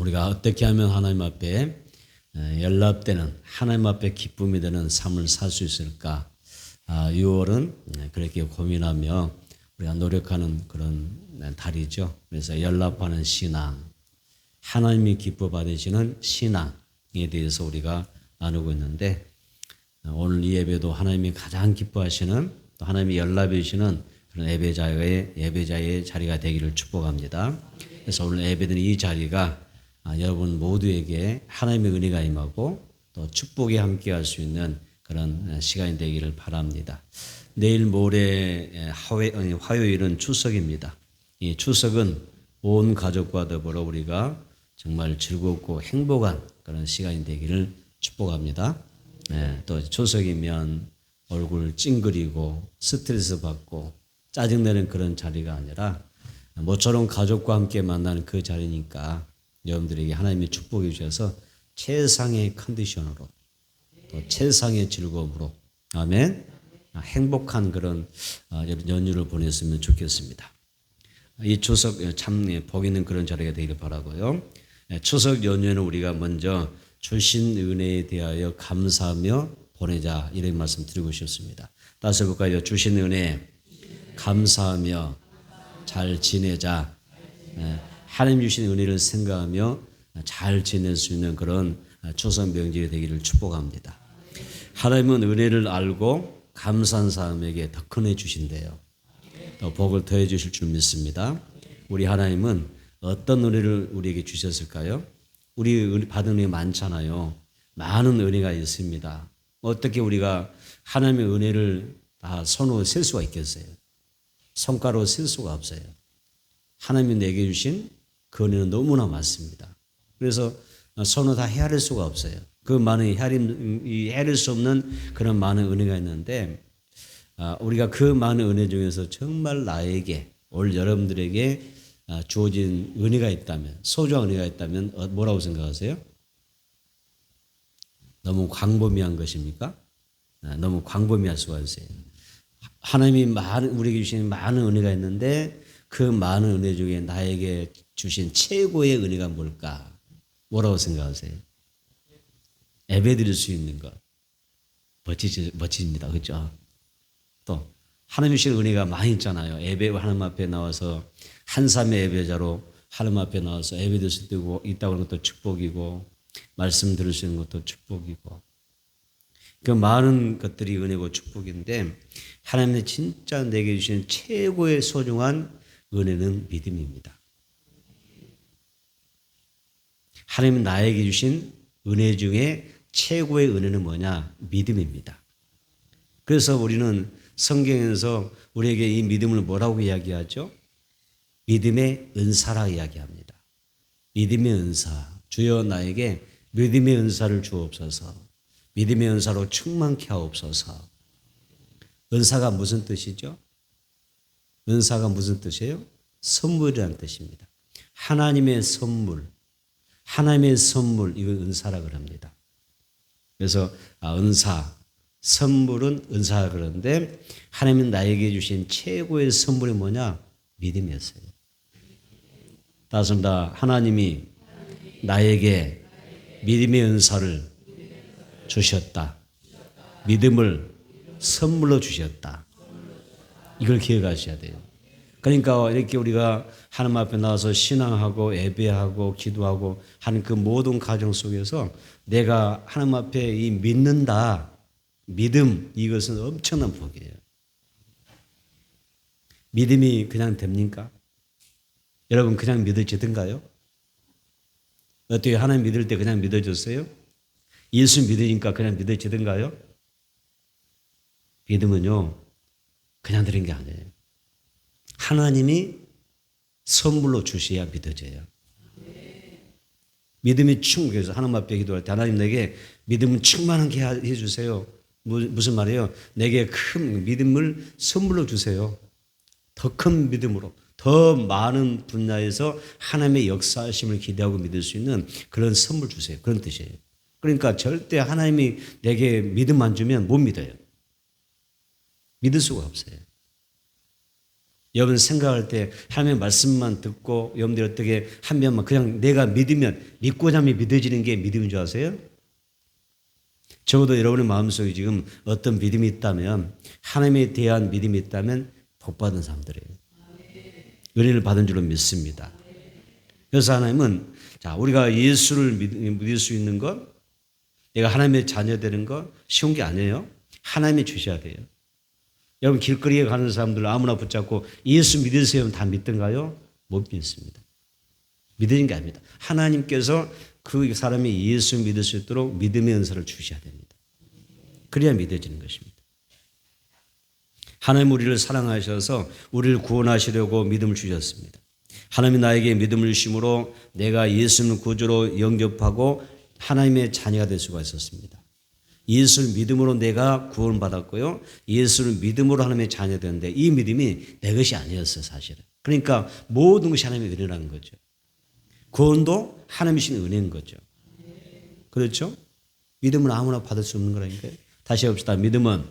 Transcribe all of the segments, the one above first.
우리가 어떻게 하면 하나님 앞에 연락되는 하나님 앞에 기쁨이 되는 삶을 살 수 있을까? 6월은 그렇게 고민하며 우리가 노력하는 그런 달이죠. 그래서 연락하는 신앙, 하나님이 기뻐 받으시는 신앙에 대해서 우리가 나누고 있는데 오늘 이 예배도 하나님이 가장 기뻐하시는 또 하나님이 연락해 주시는 그런 예배자의 자리가 되기를 축복합니다. 그래서 오늘 예배드린 이 자리가 여러분 모두에게 하나님의 은혜가 임하고 또 축복에 함께할 수 있는 그런 시간이 되기를 바랍니다. 내일 모레 화요일은 추석입니다. 이 추석은 온 가족과 더불어 우리가 정말 즐겁고 행복한 그런 시간이 되기를 축복합니다. 또 추석이면 얼굴 찡그리고 스트레스 받고 짜증내는 그런 자리가 아니라 모처럼 가족과 함께 만나는 그 자리니까 여러분들에게 하나님의 축복해 주셔서 최상의 컨디션으로 또 최상의 즐거움으로 아멘 행복한 그런 연휴를 보냈으면 좋겠습니다. 이 추석 참 복 있는 그런 자리가 되기를 바라고요. 추석 연휴에는 우리가 먼저 주신 은혜에 대하여 감사하며 보내자 이런 말씀 드리고 싶습니다. 다시 해볼까요? 주신 은혜 감사하며 잘 지내자. 하나님 주신 은혜를 생각하며 잘 지낼 수 있는 그런 추석 명절이 되기를 축복합니다. 하나님은 은혜를 알고 감사한 사람에게 더 큰 혜 주신대요. 더 복을 더해 주실 줄 믿습니다. 우리 하나님은 어떤 은혜를 우리에게 주셨을까요? 우리 받은 은혜 많잖아요. 많은 은혜가 있습니다. 어떻게 우리가 하나님의 은혜를 다 손으로 셀 수가 있겠어요? 손가락으로 셀 수가 없어요. 하나님이 내게 주신 그 은혜는 너무나 많습니다. 그래서 손으로 다 헤아릴 수가 없어요. 그 많은 헤아릴 수 없는 그런 많은 은혜가 있는데 우리가 그 많은 은혜 중에서 정말 나에게 오늘 여러분들에게 주어진 은혜가 있다면 소중한 은혜가 있다면 뭐라고 생각하세요? 너무 광범위한 것입니까? 너무 광범위할 수가 있어요. 하나님이 우리에게 주신 많은 은혜가 있는데 그 많은 은혜 중에 나에게 주신 최고의 은혜가 뭘까? 뭐라고 생각하세요? 예배드릴 수 있는 것. 멋집니다. 그렇죠? 또 하나님 주신 은혜가 많이 있잖아요. 예배 하나님 앞에 나와서 한삼의 예배자로 하나님 앞에 나와서 예배드릴 수 있다고 하는 것도 축복이고 말씀 들을 수 있는 것도 축복이고 그 많은 것들이 은혜고 축복인데 하나님이 진짜 내게 주신 최고의 소중한 은혜는 믿음입니다. 하나님은 나에게 주신 은혜 중에 최고의 은혜는 뭐냐? 믿음입니다. 그래서 우리는 성경에서 우리에게 이 믿음을 뭐라고 이야기하죠? 믿음의 은사라 이야기합니다. 믿음의 은사. 주여 나에게 믿음의 은사를 주옵소서. 믿음의 은사로 충만케 하옵소서. 은사가 무슨 뜻이죠? 은사가 무슨 뜻이에요? 선물이라는 뜻입니다. 하나님의 선물. 하나님의 선물, 이걸 은사라고 합니다. 그래서 은사, 선물은 은사라 그러는데 하나님은 나에게 주신 최고의 선물이 뭐냐? 믿음이었어요. 따습니다. 하나님이 나에게 믿음의 은사를 주셨다. 믿음을 선물로 주셨다. 이걸 기억하셔야 돼요. 그러니까 이렇게 우리가 하나님 앞에 나와서 신앙하고 예배하고 기도하고 하는 그 모든 과정 속에서 내가 하나님 앞에 이 믿는다. 믿음 이것은 엄청난 복이에요. 믿음이 그냥 됩니까? 여러분 그냥 믿어지던가요? 어떻게 하나님 믿을 때 그냥 믿어졌어요? 예수 믿으니까 그냥 믿어지던가요? 믿음은요 그냥 되는 게 아니에요. 하나님이 선물로 주셔야 믿어져요. 믿음이 충만해서 하나님 앞에 기도할 때 하나님 내게 믿음은 충만하게 해주세요. 무슨 말이에요? 내게 큰 믿음을 선물로 주세요. 더 큰 믿음으로 더 많은 분야에서 하나님의 역사하심을 기대하고 믿을 수 있는 그런 선물 주세요. 그런 뜻이에요. 그러니까 절대 하나님이 내게 믿음 안 주면 못 믿어요. 믿을 수가 없어요. 여러분 생각할 때 하나님의 말씀만 듣고 여러분들이 어떻게 하면 그냥 내가 믿고자 하면 믿어지는 게 믿음인 줄 아세요? 적어도 여러분의 마음속에 지금 어떤 믿음이 있다면, 하나님에 대한 믿음이 있다면 복받은 사람들이에요. 은혜를 받은 줄로 믿습니다. 그래서 하나님은 우리가 예수를 믿을 수 있는 것, 내가 하나님의 자녀 되는 것 쉬운 게 아니에요. 하나님이 주셔야 돼요. 여러분 길거리에 가는 사람들 아무나 붙잡고 예수 믿으세요 다 믿던가요? 못 믿습니다. 믿어진 게 아닙니다. 하나님께서 그 사람이 예수 믿을 수 있도록 믿음의 은사를 주셔야 됩니다. 그래야 믿어지는 것입니다. 하나님 우리를 사랑하셔서 우리를 구원하시려고 믿음을 주셨습니다. 하나님이 나에게 믿음을 주심으로 내가 예수님을 구주로 영접하고 하나님의 자녀가 될 수가 있었습니다. 예수를 믿음으로 내가 구원받았고요. 예수를 믿음으로 하나님의 자녀가 되는데 이 믿음이 내 것이 아니었어요, 사실은. 그러니까 모든 것이 하나님의 은혜라는 거죠. 구원도 하나님이 주신 은혜인 거죠. 그렇죠? 믿음은 아무나 받을 수 없는 거라니까요. 다시 해봅시다. 믿음은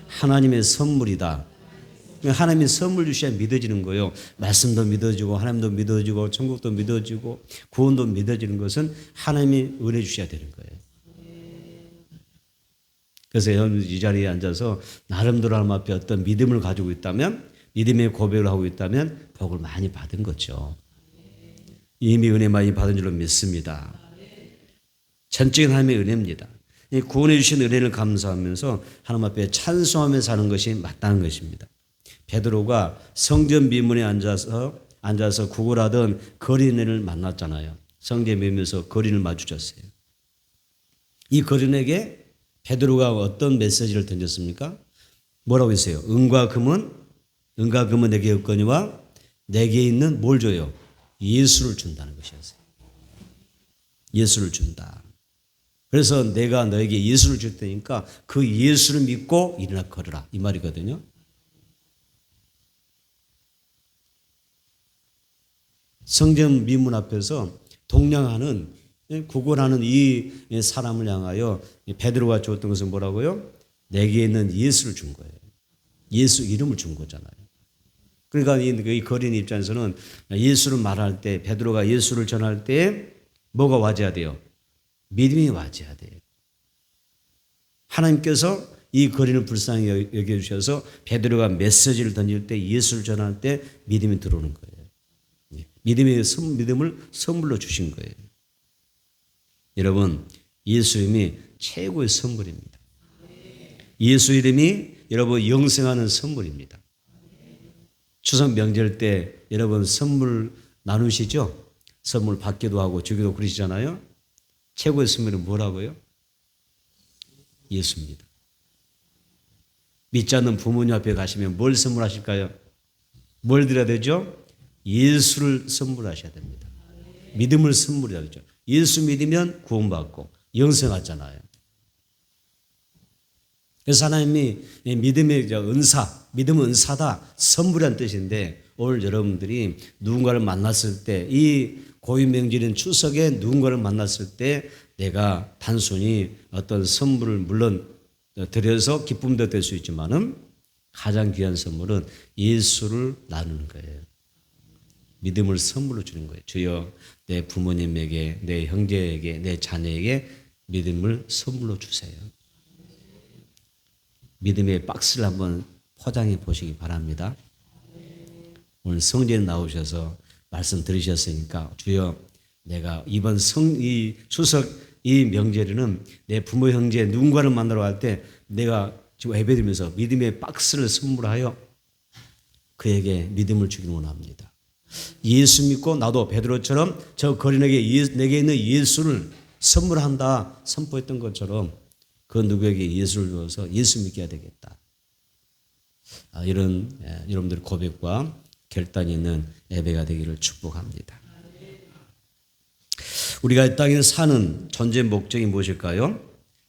하나님의 선물이다. 하나님이 선물 주셔야 믿어지는 거예요. 말씀도 믿어지고 하나님도 믿어지고 천국도 믿어지고 구원도 믿어지는 것은 하나님이 은혜 주셔야 되는 거예요. 그래서 여러분 이 자리에 앉아서 나름대로 하나님 앞에 어떤 믿음을 가지고 있다면, 믿음의 고백을 하고 있다면 복을 많이 받은 거죠. 이미 은혜 많이 받은 줄로 믿습니다. 전적인 하나님의 은혜입니다. 구원해 주신 은혜를 감사하면서 하나님 앞에 찬송하며 사는 것이 마땅한 것입니다. 베드로가 성전 비문에 앉아서 구걸하던 거린을 만났잖아요. 성전 비문에서 거린을 마주쳤어요. 이 거린에게 베드로가 어떤 메시지를 던졌습니까? 뭐라고 했어요? 은과 금은 내게 없거니와 내게 있는 뭘 줘요? 예수를 준다는 것이었어요. 예수를 준다. 그래서 내가 너에게 예수를 줄 테니까 그 예수를 믿고 일어나 걸으라. 이 말이거든요. 성전 미문 앞에서 동냥하는 구걸하는 이 사람을 향하여 베드로가 줬던 것은 뭐라고요? 내게 있는 예수를 준 거예요. 예수 이름을 준 거잖아요. 그러니까 이 거린 입장에서는 예수를 말할 때, 베드로가 예수를 전할 때 뭐가 와져야 돼요? 믿음이 와져야 돼요. 하나님께서 이 거린을 불쌍히 여겨주셔서 베드로가 메시지를 던질 때, 예수를 전할 때 믿음이 들어오는 거예요. 믿음을 선물로 주신 거예요. 여러분, 예수 이름이 최고의 선물입니다. 예수 이름이 여러분 영생하는 선물입니다. 추석 명절 때 여러분 선물 나누시죠? 선물 받기도 하고 주기도 그러시잖아요. 최고의 선물은 뭐라고요? 예수입니다. 믿지 않는 부모님 앞에 가시면 뭘 선물하실까요? 뭘 드려야 되죠? 예수를 선물하셔야 됩니다. 믿음을 선물해야 되죠. 예수 믿으면 구원받고 영생하잖아요. 그래서 하나님이 믿음의 은사, 믿음은 은사다, 선물이라는 뜻인데 오늘 여러분들이 누군가를 만났을 때, 이 고유명절인 추석에 누군가를 만났을 때 내가 단순히 어떤 선물을 물론 드려서 기쁨도 될 수 있지만은 가장 귀한 선물은 예수를 나누는 거예요. 믿음을 선물로 주는 거예요. 주여 내 부모님에게, 내 형제에게, 내 자녀에게 믿음을 선물로 주세요. 믿음의 박스를 한번 포장해 보시기 바랍니다. 오늘 성전에 나오셔서 말씀 들으셨으니까 주여 내가 이번 이 추석 이 명절에는 내 부모 형제 누군가를 만나러 갈 때 내가 지금 예배드리면서 믿음의 박스를 선물하여 그에게 믿음을 주기를 원합니다. 예수 믿고 나도 베드로처럼 저 거린에게 내게 있는 예수를 선물한다 선포했던 것처럼 그 누구에게 예수를 주어서 예수 믿게 해야 되겠다. 이런 여러분들의 고백과 결단이 있는 예배가 되기를 축복합니다. 우리가 이 땅에 사는 존재 목적이 무엇일까요?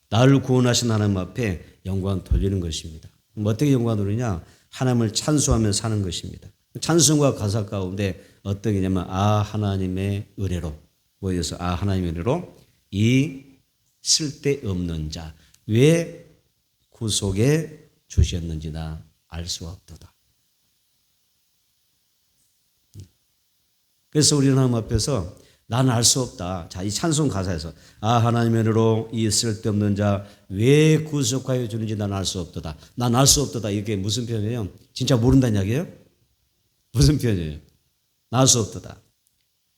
나를 구원하신 하나님 앞에 영광 돌리는 것입니다. 어떻게 영광 돌리냐? 하나님을 찬송하며 사는 것입니다. 찬송과 가사 가운데 어떤 게냐면 하나님의 은혜로 모여서 하나님의 은혜로 이 쓸데없는 자 왜 구속에 주셨는지나 알 수가 없도다. 그래서 우리는 하나님 앞에서 나는 알 수 없다. 자, 이 찬송 가사에서 하나님의 은혜로 이 쓸데없는 자 왜 구속하여 주는지 나는 알 수 없도다. 난 알 수 없도다. 이게 무슨 표현이에요? 진짜 모른다는 이야기예요? 무슨 표현이에요? 알 수 없도다.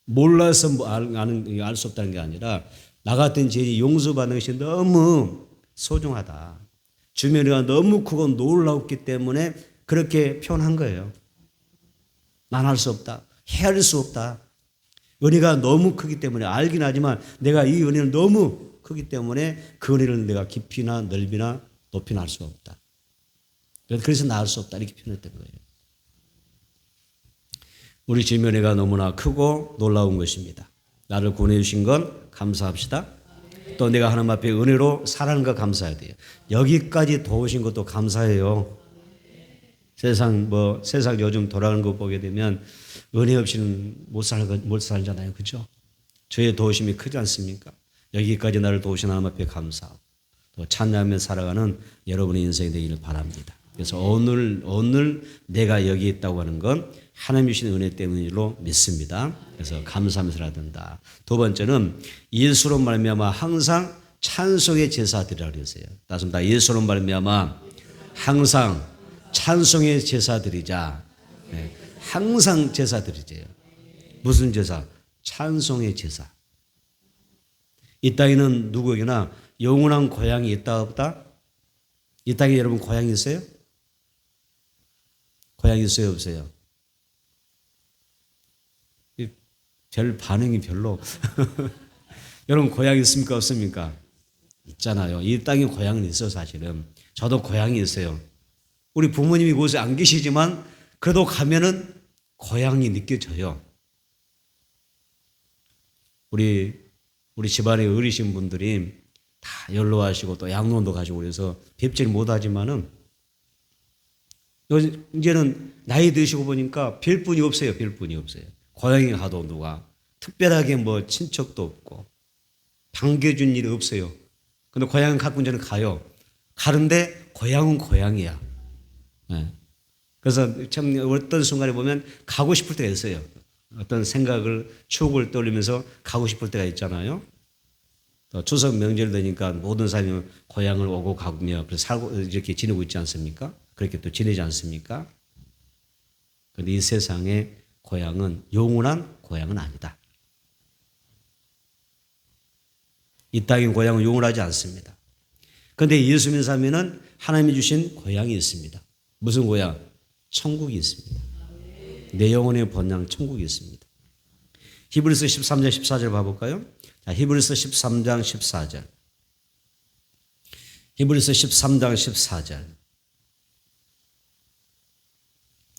몰라서 알 수 없다는 게 아니라 나 같은 죄인이 용서받는 것이 너무 소중하다. 주님의 은혜가 너무 크고 놀라웠기 때문에 그렇게 표현한 거예요. 난 알 수 없다. 헤아릴 수 없다. 은혜가 너무 크기 때문에 알긴 하지만 내가 이 은혜는 너무 크기 때문에 그 은혜를 내가 깊이나 넓이나 높이나 알 수가 없다. 그래서 나 알 수 없다 이렇게 표현했던 거예요. 우리 주님의 은혜가 너무나 크고 놀라운 것입니다. 나를 구원해 주신 건 감사합시다. 또 내가 하나님 앞에 은혜로 살아가는 거 감사해야 돼요. 여기까지 도우신 것도 감사해요. 세상 요즘 돌아가는 거 보게 되면 은혜 없이는 못 살잖아요. 그죠? 저의 도우심이 크지 않습니까? 여기까지 나를 도우신 하나님 앞에 감사하고 또 찬양하며 살아가는 여러분의 인생이 되기를 바랍니다. 그래서 오늘 내가 여기 있다고 하는 건 하나님 주신 은혜 때문이로 믿습니다. 그래서 감사하면서 살아야 된다. 두 번째는 예수로 말미암아 항상 찬송의 제사 드리라 그랬어요. 따습니다. 예수로 말미암아 항상 찬송의 제사 드리자. 네. 항상 제사 드리세요. 무슨 제사? 찬송의 제사. 이 땅에는 누구에게나 영원한 고향이 있다 없다? 이 땅에 여러분 고향이 있어요? 고향이 있어요 없어요? 별 반응이 별로. 여러분 고향이 있습니까 없습니까? 있잖아요. 이 땅에 고향은 있어 사실은. 저도 고향이 있어요. 우리 부모님이 곳에 안 계시지만 그래도 가면은 고향이 느껴져요. 우리 집안에 어리신 분들이 다 연로하시고 또 양론도 가시고 그래서 뵙지를 못하지만은 이제는 나이 드시고 보니까 별 분이 없어요. 별 분이 없어요. 고향에 가도 누가 특별하게 뭐 친척도 없고 반겨준 일이 없어요. 근데 고향은 가끔 저는 가요. 가는데 고향은 고향이야. 네. 그래서 참 어떤 순간에 보면 가고 싶을 때가 있어요. 어떤 생각을 추억을 떠올리면서 가고 싶을 때가 있잖아요. 또 추석 명절 되니까 모든 사람이 고향을 오고 가며 살고 이렇게 지내고 있지 않습니까? 그렇게 또 지내지 않습니까? 그런데 이 세상의 고향은 영원한 고향은 아니다. 이 땅의 고향은 영원하지 않습니다. 그런데 예수 믿는 사람에는 하나님이 주신 고향이 있습니다. 무슨 고향? 천국이 있습니다. 내 영혼의 본향 천국이 있습니다. 히브리서 13장 14절 봐볼까요? 자, 히브리서 13장 14절. 히브리서 13장 14절.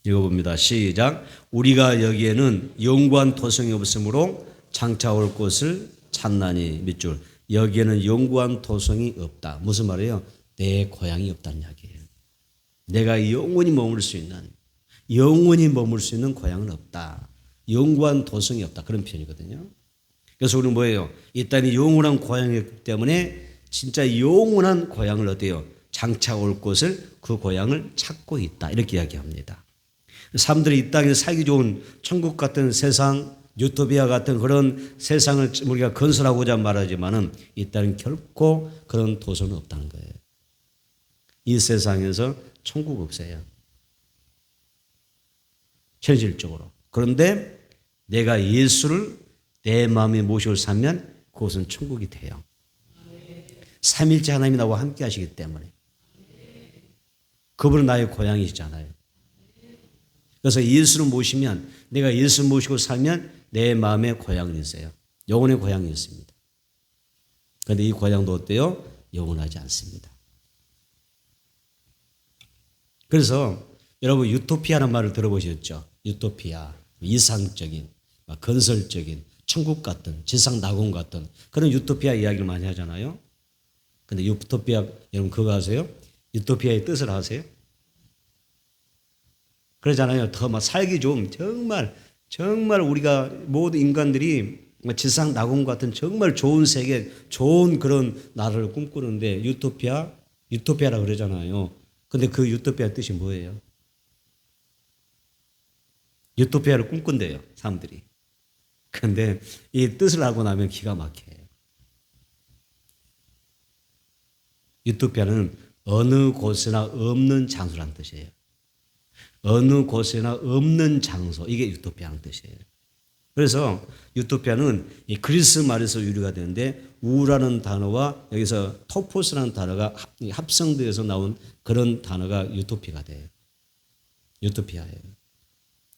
읽어봅니다. 시작. 우리가 여기에는 영구한 토성이 없으므로 장차 올 곳을 찾나니 밑줄. 여기에는 영구한 토성이 없다. 무슨 말이에요? 내 고향이 없다는 이야기예요. 내가 영원히 머물 수 있는 고향은 없다. 영구한 도성이 없다. 그런 표현이거든요. 그래서 우리는 뭐예요? 이 땅이 영원한 고향이기 때문에 진짜 영원한 고향을 어때요? 장차 올 곳을 그 고향을 찾고 있다. 이렇게 이야기합니다. 사람들이 이 땅에 살기 좋은 천국 같은 세상, 유토피아 같은 그런 세상을 우리가 건설하고자 말하지만은 이 땅은 결코 그런 도성은 없다는 거예요. 이 세상에서 천국 없어요. 현실적으로. 그런데 내가 예수를 내 마음에 모시고 살면 그것은 천국이 돼요. 삼일째 하나님이 나와 함께 하시기 때문에. 그분은 나의 고향이시잖아요. 그래서 예수를 모시면 내가 예수 모시고 살면 내 마음에 고향이 있어요. 영혼의 고향이 있습니다. 그런데 이 고향도 어때요? 영원하지 않습니다. 그래서 여러분 유토피아라는 말을 들어보셨죠? 유토피아, 이상적인, 건설적인, 천국 같은, 지상 낙원 같은 그런 유토피아 이야기를 많이 하잖아요. 그런데 유토피아 여러분 그거 아세요? 유토피아의 뜻을 아세요? 그러잖아요. 더 막 살기 좋은 정말 우리가 모든 인간들이 지상 낙원 같은 정말 좋은 세계, 좋은 그런 나라를 꿈꾸는데 유토피아라 그러잖아요. 근데 그 유토피아 뜻이 뭐예요? 유토피아를 꿈꾼대요, 사람들이. 그런데 이 뜻을 알고 나면 기가 막혀요. 유토피아는 어느 곳에나 없는 장소라는 뜻이에요. 어느 곳에나 없는 장소, 이게 유토피아라는 뜻이에요. 그래서 유토피아는 이 그리스 말에서 유래가 되는데 우라는 단어와 여기서 토포스라는 단어가 합성되어서 나온 그런 단어가 유토피아가 돼요. 유토피아예요.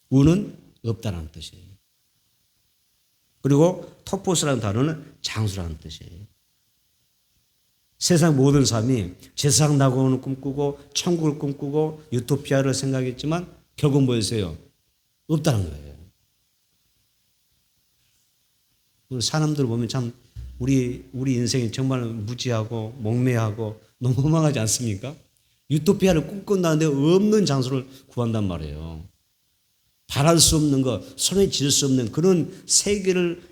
우는 없다는 뜻이에요. 그리고 토포스라는 단어는 장수라는 뜻이에요. 세상 모든 사람이 제사장 나고는 꿈꾸고 천국을 꿈꾸고 유토피아를 생각했지만 결국 뭐였어요? 없다는 거예요. 사람들 보면 참 우리 인생이 정말 무지하고 몽매하고 너무 허망하지 않습니까? 유토피아를 꿈꾼다는데 없는 장소를 구한단 말이에요. 바랄 수 없는 것, 손에 쥘 수 없는 그런 세계를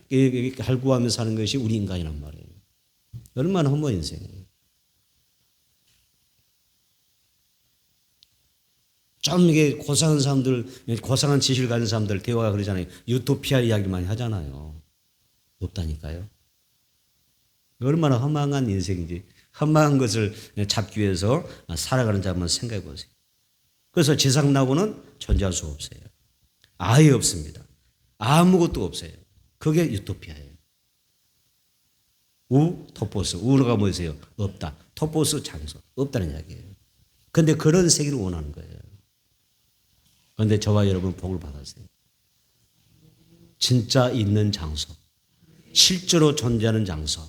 갈구하며 사는 것이 우리 인간이란 말이에요. 얼마나 허무한 인생이에요. 좀 이게 고상한 사람들, 고상한 지식을 가진 사람들 대화가 그러잖아요. 유토피아 이야기를 많이 하잖아요. 없다니까요. 얼마나 허망한 인생인지, 허망한 것을 잡기 위해서 살아가는 자 한번 생각해 보세요. 그래서 지상 나고는 존재할 수 없어요. 아예 없습니다. 아무것도 없어요. 그게 유토피아예요. 토포스. 우가 뭐였어요? 없다. 토포스 장소. 없다는 이야기예요. 그런데 그런 세계를 원하는 거예요. 그런데 저와 여러분 복을 받았어요. 진짜 있는 장소. 실제로 존재하는 장소.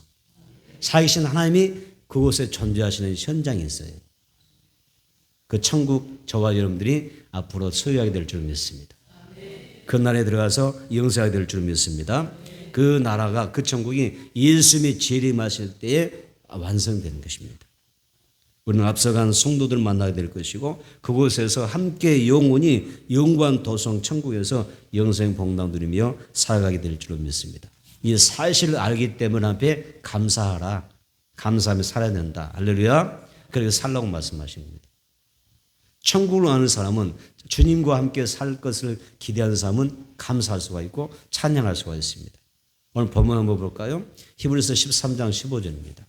살아계신 하나님이 그곳에 존재하시는 현장이 있어요. 그 천국 저와 여러분들이 앞으로 소유하게 될 줄 믿습니다. 그 나라에 들어가서 영생하게 될 줄 믿습니다. 그 나라가, 그 천국이 예수님이 재림하실 때에 완성되는 것입니다. 우리는 앞서간 성도들 만나게 될 것이고 그곳에서 함께 영원히 영광 도성 천국에서 영생 복락 누리며 살아가게 될 줄 믿습니다. 이 사실을 알기 때문에 앞에 감사하라. 감사하며 살아야 된다. 할렐루야. 그렇게 살라고 말씀하신 겁니다. 천국을 아는 사람은 주님과 함께 살 것을 기대하는 사람은 감사할 수가 있고 찬양할 수가 있습니다. 오늘 본문 한번 볼까요? 히브리서 13장 15절입니다.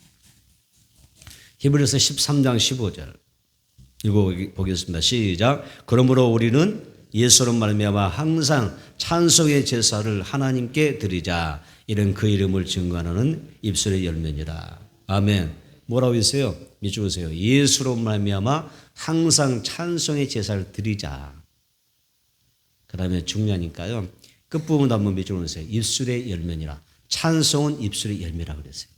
히브리서 13장 15절 읽어보겠습니다. 시작. 그러므로 우리는 예수로 말미암아 항상 찬송의 제사를 하나님께 드리자. 이런 그 이름을 증거하는 입술의 열매니라. 아멘. 뭐라고 했어요? 밑줄 보세요. 예수로 말미암아 항상 찬송의 제사를 드리자. 그 다음에 중요하니까요. 끝부분도 한번 밑줄 보세요. 입술의 열매니라. 찬송은 입술의 열매라 그랬어요.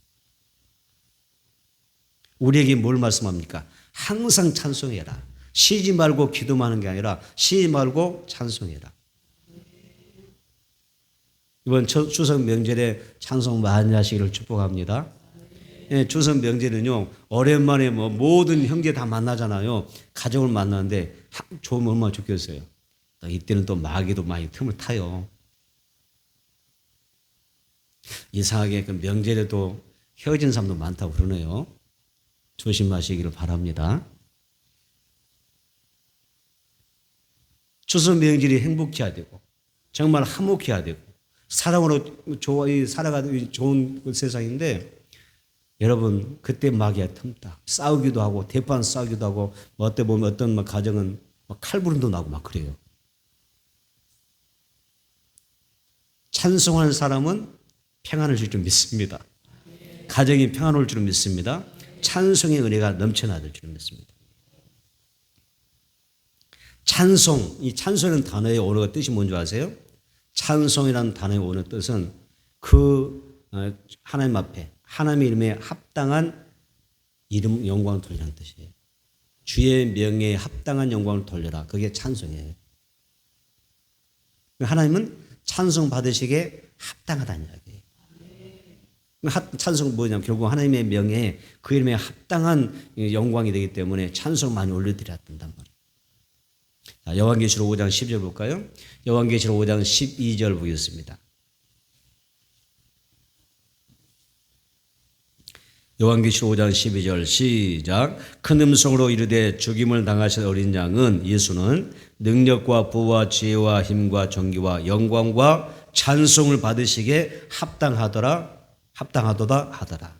우리에게 뭘 말씀합니까? 항상 찬송해라. 쉬지 말고 기도하는 게 아니라 쉬지 말고 찬송해라. 이번 추석 명절에 찬송 많이 하시기를 축복합니다. 예, 추석 명절은요, 오랜만에 모든 형제 다 만나잖아요. 가족을 만나는데 좋으면 얼마나 좋겠어요. 이때는 또 마귀도 많이 틈을 타요. 이상하게 그 명절에도 헤어진 사람도 많다고 그러네요. 조심하시기를 바랍니다. 추석 명절이 행복해야 되고 정말 화목해야 되고 사랑으로 살아가는 좋은 세상인데 여러분 그때 마귀가 틈다. 싸우기도 하고 대판 싸우기도 하고 어때 보면 어떤 가정은 칼부림도 나고 막 그래요. 찬송하는 사람은 평안을 줄 줄 믿습니다. 가정이 평안할 줄 믿습니다. 찬송의 은혜가 넘쳐나야 줄 믿습니다. 찬송, 이 찬송이라는 단어의 원어가 뜻이 뭔지 아세요? 찬송이라는 단어의 원어 뜻은 하나님 앞에 하나님의 이름에 합당한 이름 영광을 돌리라는 뜻이에요. 주의 명예에 합당한 영광을 돌려라. 그게 찬송이에요. 하나님은 찬송 받으시기에 합당하다는 이야기예요. 찬송은 뭐냐면 결국 하나님의 명예에 그 이름에 합당한 영광이 되기 때문에 찬송 많이 올려드려야 된단 말이에요. 요한계시록 5장 10절 볼까요? 요한계시록 5장 12절 보겠습니다. 요한계시록 5장 12절 시작. 큰 음성으로 이르되 죽임을 당하실 어린 양은 예수는 능력과 부와 지혜와 힘과 존귀와 영광과 찬송을 받으시기에 합당하도다 하더라.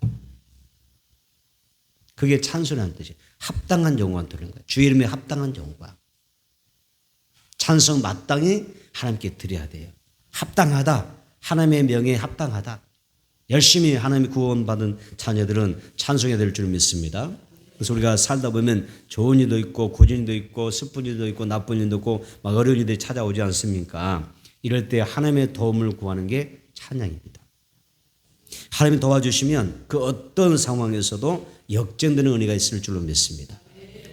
그게 찬송이라는 뜻이에요. 합당한 영광 드리는 거예요. 주의 이름에 합당한 영광. 찬송 마땅히 하나님께 드려야 돼요. 합당하다. 하나님의 명예에 합당하다. 열심히 하나님의 구원받은 자녀들은 찬송해야 될 줄 믿습니다. 그래서 우리가 살다 보면 좋은 일도 있고 고진 일도 있고 슬픈 일도 있고 나쁜 일도 있고 막 어려운 일들이 찾아오지 않습니까? 이럴 때 하나님의 도움을 구하는 게 찬양입니다. 하나님이 도와주시면 그 어떤 상황에서도 역전되는 은혜가 있을 줄로 믿습니다.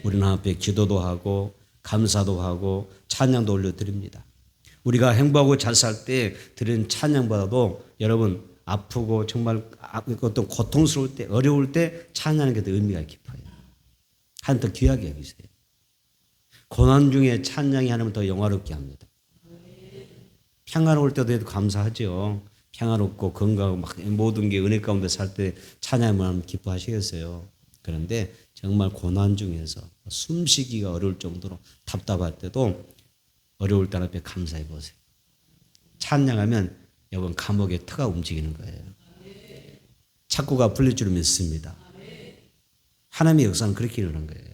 우리는 하나님 앞에 기도도 하고 감사도 하고 찬양도 올려드립니다. 우리가 행복하고 잘 살 때 드리는 찬양보다도 여러분 아프고 정말 어떤 고통스러울 때 어려울 때 찬양하는 게 더 의미가 깊어요. 하나님 더 귀하게 여기세요. 고난 중에 찬양이 하나님을 더 영화롭게 합니다. 평화로울 때도 감사하죠. 평화롭고 건강하고 막 모든 게 은혜 가운데 살 때 찬양을 하면 기뻐하시겠어요. 그런데 정말 고난 중에서 숨쉬기가 어려울 정도로 답답할 때도 어려울 때 앞에 감사해 보세요. 찬양하면 여러분 감옥의 터가 움직이는 거예요. 착고가 풀릴 줄 믿습니다. 하나님의 역사는 그렇게 일어난 거예요.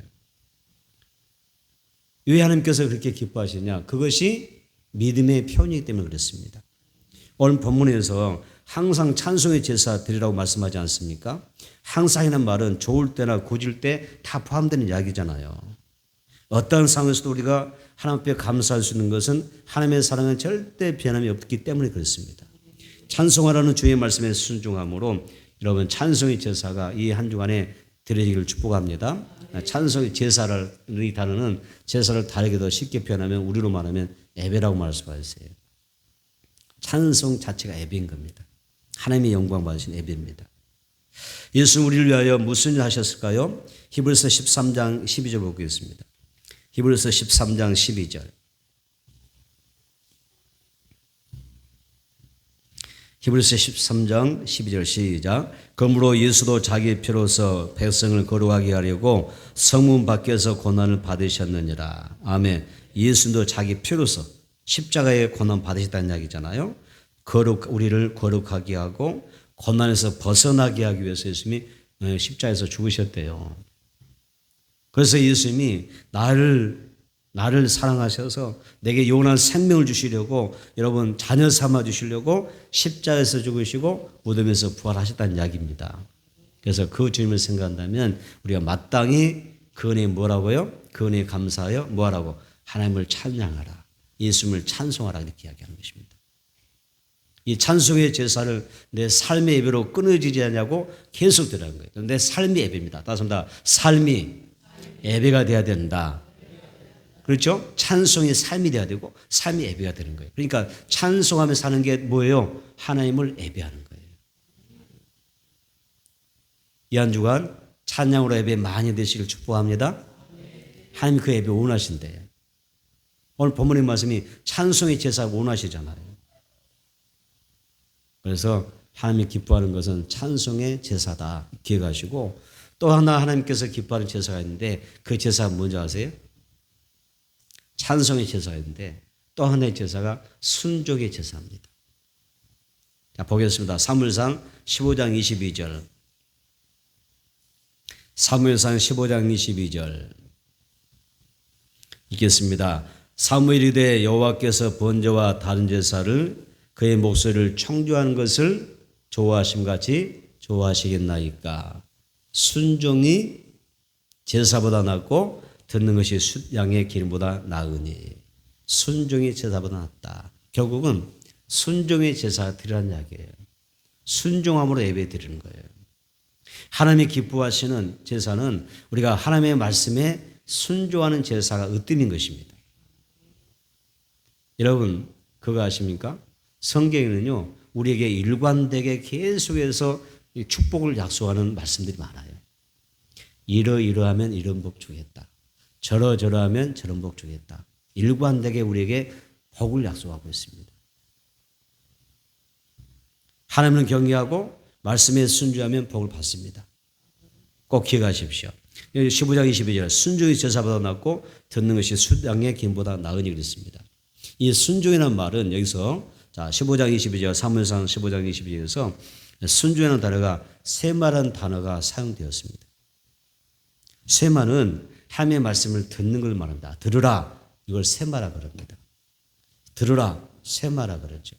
왜 하나님께서 그렇게 기뻐하시냐? 그것이 믿음의 표현이기 때문에 그렇습니다. 오늘 본문에서 항상 찬송의 제사 드리라고 말씀하지 않습니까? 항상이라는 말은 좋을 때나 고질 때 다 포함되는 이야기잖아요. 어떤 상황에서도 우리가 하나님 앞에 감사할 수 있는 것은 하나님의 사랑은 절대 변함이 없기 때문에 그렇습니다. 찬송하라는 주의 말씀에 순종함으로 여러분 찬송의 제사가 이 한 주간에 드려지기를 축복합니다. 찬송의 제사를 이 단어는 제사를 다르게 더 쉽게 표현하면 우리로 말하면 예배라고 말할 수가 있어요. 찬송 자체가 예배인 겁니다. 하나님의 영광 받으신 예배입니다. 예수 우리를 위하여 무슨 일 하셨을까요? 히브리서 13장 12절 보겠습니다. 히브리서 13장 12절. 히브리서 13장 12절 시작. 그러므로 예수도 자기 피로서 백성을 거룩하게 하려고 성문 밖에서 고난을 받으셨느니라. 아멘. 예수도 자기 피로서 십자가의 고난 받으셨다는 이야기잖아요. 우리를 거룩하게 하고 고난에서 벗어나게 하기 위해서 예수님이 십자가에서 죽으셨대요. 그래서 예수님이 나를 사랑하셔서 내게 영원한 생명을 주시려고 여러분 자녀 삼아 주시려고 십자가에서 죽으시고 무덤에서 부활하셨다는 이야기입니다. 그래서 그 주님을 생각한다면 우리가 마땅히 그 은혜에 뭐라고요? 그 은혜에 감사하여 뭐하라고? 하나님을 찬양하라. 예수님을 찬송하라 이렇게 이야기하는 것입니다. 이 찬송의 제사를 내 삶의 예배로 끊어지지 않냐고 계속 들어간 거예요. 내 삶의 예배입니다. 다시 한번 삶이 예배가 돼야 된다. 그렇죠? 찬송이 삶이 돼야 되고 삶이 예배가 되는 거예요. 그러니까 찬송하며 사는 게 뭐예요? 하나님을 예배하는 거예요. 이 한 주간 찬양으로 예배 많이 되시길 축복합니다. 하나님 그 예배 원하신대요. 오늘 본문의 말씀이 찬송의 제사 원하시잖아요. 그래서 하나님이 기뻐하는 것은 찬송의 제사다 기억하시고 또 하나 하나님께서 기뻐하는 제사가 있는데 그 제사가 뭔지 아세요? 찬송의 제사가 있는데 또 하나의 제사가 순종의 제사입니다. 자, 보겠습니다. 사무엘상 15장 22절. 사무엘상 15장 22절. 읽겠습니다. 사무엘이 이르되 여호와께서 번제와 다른 제사를 그의 목소리를 청조하는 것을 좋아하심 같이 좋아하시겠나이까. 순종이 제사보다 낫고 듣는 것이 양의 기름보다 나으니. 순종이 제사보다 낫다. 결국은 순종의 제사 드리라는 이야기예요. 순종함으로 예배 드리는 거예요. 하나님이 기뻐하시는 제사는 우리가 하나님의 말씀에 순종하는 제사가 으뜸인 것입니다. 여러분 그거 아십니까? 성경에는요 우리에게 일관되게 계속해서 축복을 약속하는 말씀들이 많아요. 이러이러하면 이런 복 주겠다. 저러저러하면 저런 복 주겠다. 일관되게 우리에게 복을 약속하고 있습니다. 하나님을 경외하고 말씀에 순종하면 복을 받습니다. 꼭 기억하십시오. 15장 22절 순종이 제사보다 낫고 듣는 것이 숫양의 기름보다 나으니 그랬습니다. 이 순종이라는 말은 여기서 자, 15장 22절, 사무엘상 15장 22절에서 순종이라는 단어가 세마라는 단어가 사용되었습니다. 세마는 하나님의 말씀을 듣는 걸 말합니다. 들으라, 이걸 세마라 그럽니다. 들으라, 세마라 그러죠.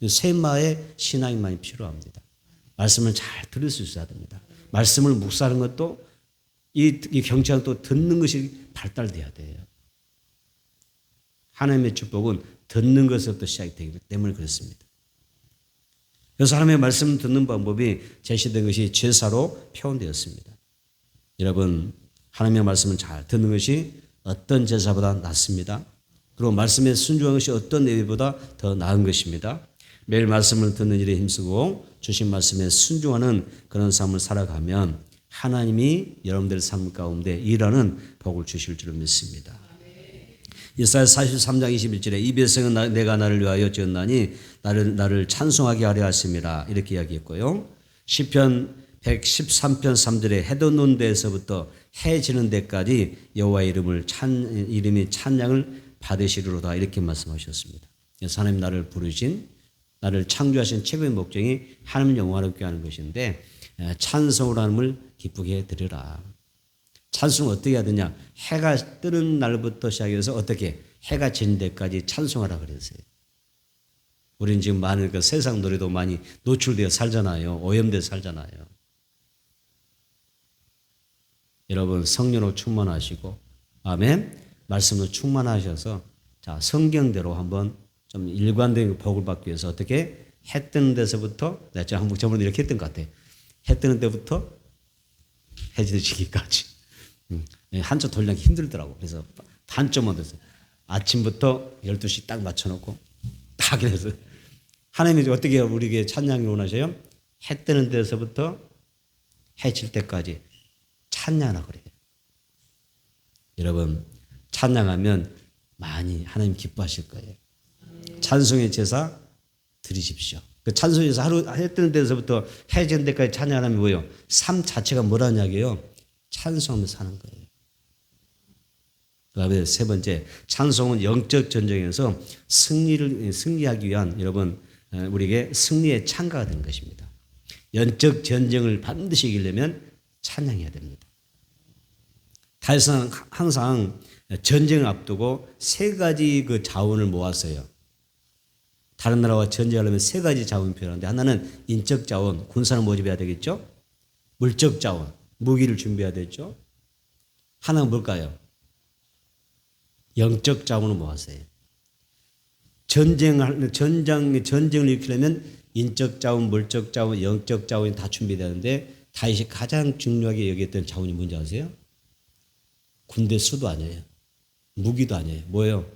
세마의 신앙이 많이 필요합니다. 말씀을 잘 들을 수 있어야 됩니다. 말씀을 묵상하는 것도 이 경치는 또 듣는 것이 발달돼야 돼요. 하나님의 축복은 듣는 것부터 시작이 되기 때문에 그렇습니다. 그래서 하나님의 말씀을 듣는 방법이 제시된 것이 제사로 표현되었습니다. 여러분, 하나님의 말씀을 잘 듣는 것이 어떤 제사보다 낫습니다. 그리고 말씀에 순종하는 것이 어떤 예배보다 더 나은 것입니다. 매일 말씀을 듣는 일에 힘쓰고 주신 말씀에 순종하는 그런 삶을 살아가면 하나님이 여러분들의 삶 가운데 일하는 복을 주실 줄 믿습니다. 이사야 43장 21절에 이 백성은 내가 나를 위하여 지었나니 나를 찬송하게 하려 하심이라 이렇게 이야기했고요. 시편 113편 3절에 해 돋는 데에서부터 해 지는 데까지 여호와의 이름이 찬양을 받으시리로다 이렇게 말씀하셨습니다. 그래서 하나님 나를 부르신 나를 창조하신 최고의 목적이 하나님을 영광롭게 하는 것인데 찬송을 하나님을 기쁘게 드리라. 찬송을 어떻게 해야 되냐? 해가 뜨는 날부터 시작해서 어떻게 해가 지는 데까지 찬송하라 그랬어요. 우리는 지금 많은 그 세상 노래도 많이 노출되어 살잖아요. 오염되어 살잖아요. 여러분 성령으로 충만하시고 아멘. 말씀으로 충만하셔서 자 성경대로 한번 좀 일관된 복을 받기 위해서 어떻게 해 뜨는 데서부터 내가 한번 저번에 이렇게 했던 것 같아. 해 뜨는 데부터 해 지기까지 한쪽 돌리기 힘들더라고. 그래서 반쪽만 됐어요. 아침부터 12시 딱 맞춰놓고 딱 이래서 하나님이 어떻게 우리에게 찬양을 원하셔요? 해 뜨는 데서부터 해 질 때까지 찬양하라 그래요. 여러분 찬양하면 많이 하나님 기뻐하실 거예요. 찬송의 제사 드리십시오. 그 찬송의 제사 하루 해 뜨는 데서부터 해 지는 데까지 찬양하면 뭐예요? 삶 자체가 뭐라는 이야기예요? 찬송하면서 사는 거예요. 그다음에 세 번째 찬송은 영적 전쟁에서 승리하기 위한 여러분 우리에게 승리의 창가가 되는 것입니다. 영적 전쟁을 반드시 이기려면 찬양해야 됩니다. 다윗은 항상 전쟁을 앞두고 세 가지 그 자원을 모았어요. 다른 나라와 전쟁하려면 세 가지 자원이 필요한데 하나는 인적 자원, 군사를 모집해야 되겠죠. 물적 자원, 무기를 준비해야 되죠. 하나는 뭘까요? 영적 자원을 모았어요. 전쟁을 일으키려면 인적 자원, 물적 자원, 영적 자원이 다 준비되는데 다윗이 가장 중요하게 여겼던 자원이 뭔지 아세요? 군대 수도 아니에요. 무기도 아니에요. 뭐예요?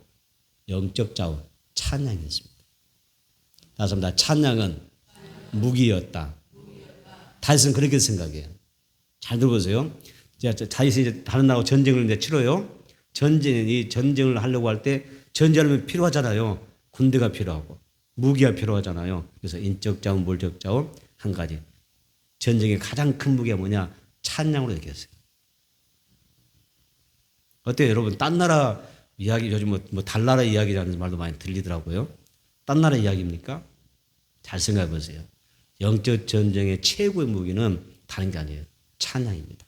영적 자원, 찬양이었습니다. 다시 한번 찬양은 무기였다. 다윗은 그렇게 생각해요. 잘 들어보세요. 다윗이 이제 다른 나라와 전쟁을 이제 치러요. 이 전쟁을 하려고 할 때 전쟁하려면 필요하잖아요. 군대가 필요하고 무기가 필요하잖아요. 그래서 인적 자원, 물적 자원 한 가지. 전쟁의 가장 큰 무기가 뭐냐? 찬양으로 얘기했어요. 어때요, 여러분? 딴 나라 이야기 요즘 뭐 달나라 이야기라는 말도 많이 들리더라고요. 딴 나라 이야기입니까? 잘 생각해 보세요. 영적 전쟁의 최고의 무기는 다른 게 아니에요. 찬양입니다.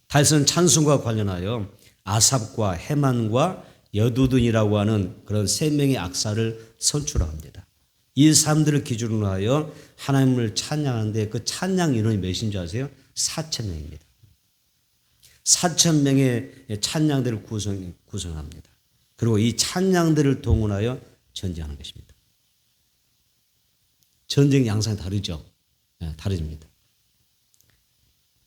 다윗은 찬송과 관련하여 아삽과 헤만과 여두둔이라고 하는 그런 세 명의 악사를 선출합니다. 이 사람들을 기준으로 하여 하나님을 찬양하는데 그 찬양 인원이 몇인 줄 아세요? 4,000명입니다. 4,000명의 찬양들을 구성합니다. 그리고 이 찬양들을 동원하여 전쟁하는 것입니다. 전쟁 양상이 다르죠? 네, 다릅니다.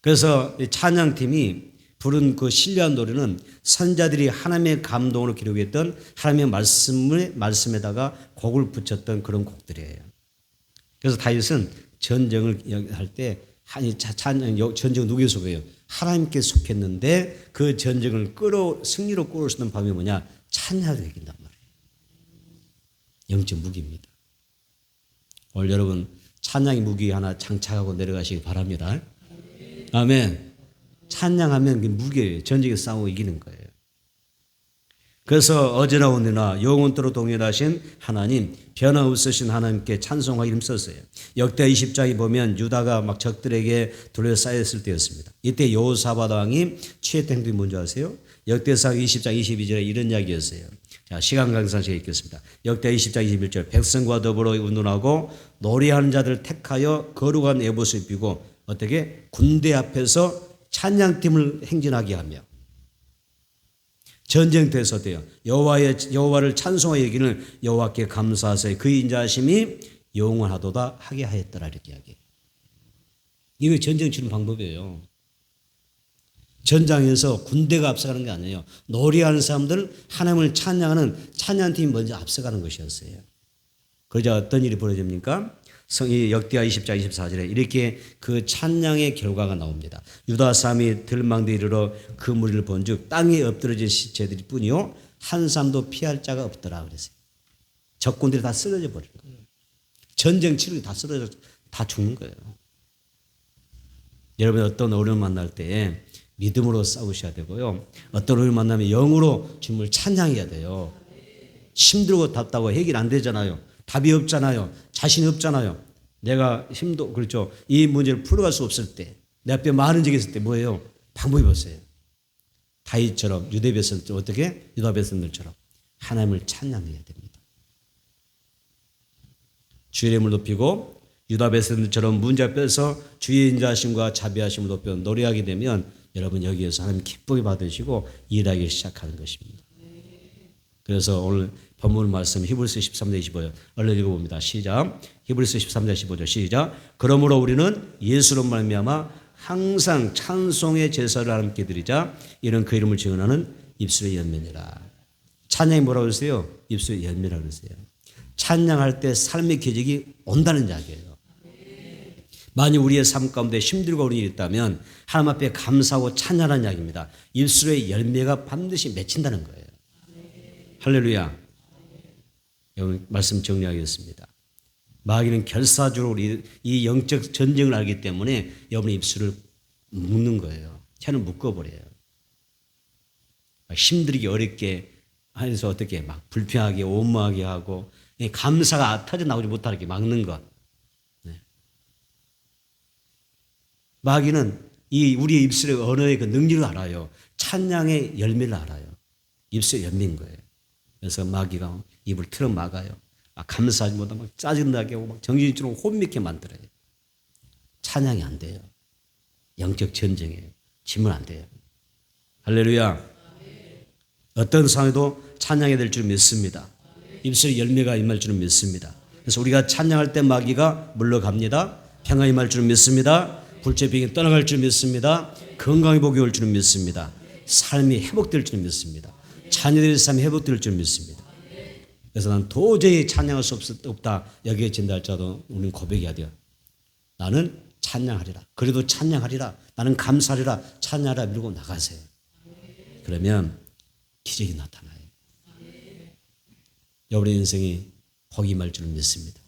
그래서 이 찬양팀이 부른 그 신뢰한 노래는 선자들이 하나님의 감동으로 기록했던 하나님의 말씀에다가 곡을 붙였던 그런 곡들이에요. 그래서 다윗은 전쟁을 할 때 전쟁 누구에 속해요? 하나님께 속했는데 그 전쟁을 승리로 끌어올 수 있는 방법이 뭐냐? 찬양을 이긴단 말이에요. 영적 무기입니다. 오늘 여러분 찬양의 무기 하나 장착하고 내려가시기 바랍니다. 아멘. 찬양하면 그게 무게예요. 전쟁에 싸우고 이기는 거예요. 그래서 어제나 오늘나 영원토록 동일하신 하나님, 변화없으신 하나님께 찬송하기 힘썼어요. 역대 20장에 보면 유다가 막 적들에게 둘러싸였을 때였습니다. 이때 여호사밧 왕이 취했던 행동이 뭔지 아세요? 역대상 20장 22절에 이런 이야기였어요. 자, 시간 관계상 제가 읽겠습니다. 역대 20장 21절, 백성과 더불어 운동하고 노래하는 자들 택하여 거룩한 에봇을 입히고 어떻게 군대 앞에서 찬양팀을 행진하게 하며 전쟁터에서 돼요. 여호와를 찬송하여 여기는 여호와께 감사하세요. 그 인자하심이 영원하도다 하게 하였더라 이렇게 이야기해요. 이게 전쟁 치는 방법이에요. 전장에서 군대가 앞서가는 게 아니에요. 노래하는 사람들 하나님을 찬양하는 찬양팀이 먼저 앞서가는 것이었어요. 그러자 어떤 일이 벌어집니까? 역대하 20장 24절에 이렇게 그 찬양의 결과가 나옵니다. 유다 사람이 들망대에 이르러 그 무리를 본즉 땅에 엎드러진 시체들이 뿐이요 한 사람도 피할 자가 없더라 그랬어요. 적군들이 다 쓰러져 버린 거예요. 전쟁 치르기 다 쓰러져 다 죽는 거예요. 여러분 어떤 어려움 만날 때 믿음으로 싸우셔야 되고요. 어떤 어려움 만나면 영으로 주님을 찬양해야 돼요. 힘들고 답답하고 해결 안 되잖아요. 답이 없잖아요. 자신이 없잖아요. 내가 힘도 그렇죠. 이 문제를 풀어갈 수 없을 때, 내 앞에 많은 적이 있을 때 뭐예요? 방법이 없어요. 다윗처럼 유다 백성들 어떻게 유다 백성들처럼 하나님을 찬양해야 됩니다. 주의 이름을 높이고 유다 백성들처럼 문제 앞에서 주의 인자하심과 자비하심을 높여 노래하게 되면 여러분 여기에서 하나님 기쁘게 받으시고 일하기 시작하는 것입니다. 그래서 오늘 본문 말씀 히브리서 13장 25절 얼른 읽어봅니다. 시작. 히브리서 13장 15절 시작. 그러므로 우리는 예수로 말미암아 항상 찬송의 제사를 하나님께 드리자. 이는 그 이름을 증언하는 입술의 열매니라. 찬양이 뭐라고 그러세요? 입술의 열매라고 그러세요. 찬양할 때 삶의 기적이 온다는 이야기예요. 만약 우리의 삶 가운데 힘들고 어려운 일이 있다면 하나님 앞에 감사하고 찬양하는 이야기입니다. 입술의 열매가 반드시 맺힌다는 거예요. 할렐루야. 여러분 말씀 정리하겠습니다. 마귀는 결사적으로 이 영적 전쟁을 알기 때문에 여러분의 입술을 묶는 거예요. 채는 묶어버려요. 힘들게 어렵게 해서 어떻게 막 불평하게 원망하게 하고 감사가 터져 나오지 못하게 막는 것. 네. 마귀는 우리의 입술의 언어의 그 능력을 알아요. 찬양의 열매를 알아요. 입술의 열매인 거예요. 그래서 마귀가 입을 틀어 막아요. 감사하지 못하고 막 짜증나게 하고 막 정신줄로 혼미케 만들어요. 찬양이 안 돼요. 영적 전쟁이에요. 지면 안 돼요. 할렐루야. 어떤 상황에도 찬양해야 될 줄 믿습니다. 입술의 열매가 임할 줄 믿습니다. 그래서 우리가 찬양할 때 마귀가 물러갑니다. 평안이 임할 줄 믿습니다. 불체병이 떠나갈 줄 믿습니다. 건강이 복이 올 줄 믿습니다. 삶이 회복될 줄 믿습니다. 자녀들의 삶이 회복될 줄 믿습니다. 그래서 난 도저히 찬양할 수 없다. 여기에 진달자도 우리는 고백해야 돼요. 나는 찬양하리라. 그래도 찬양하리라. 나는 감사하리라. 찬양하리라 밀고 나가세요. 그러면 기적이 나타나요. 여러분의 인생이 복이 임할 줄 믿습니다.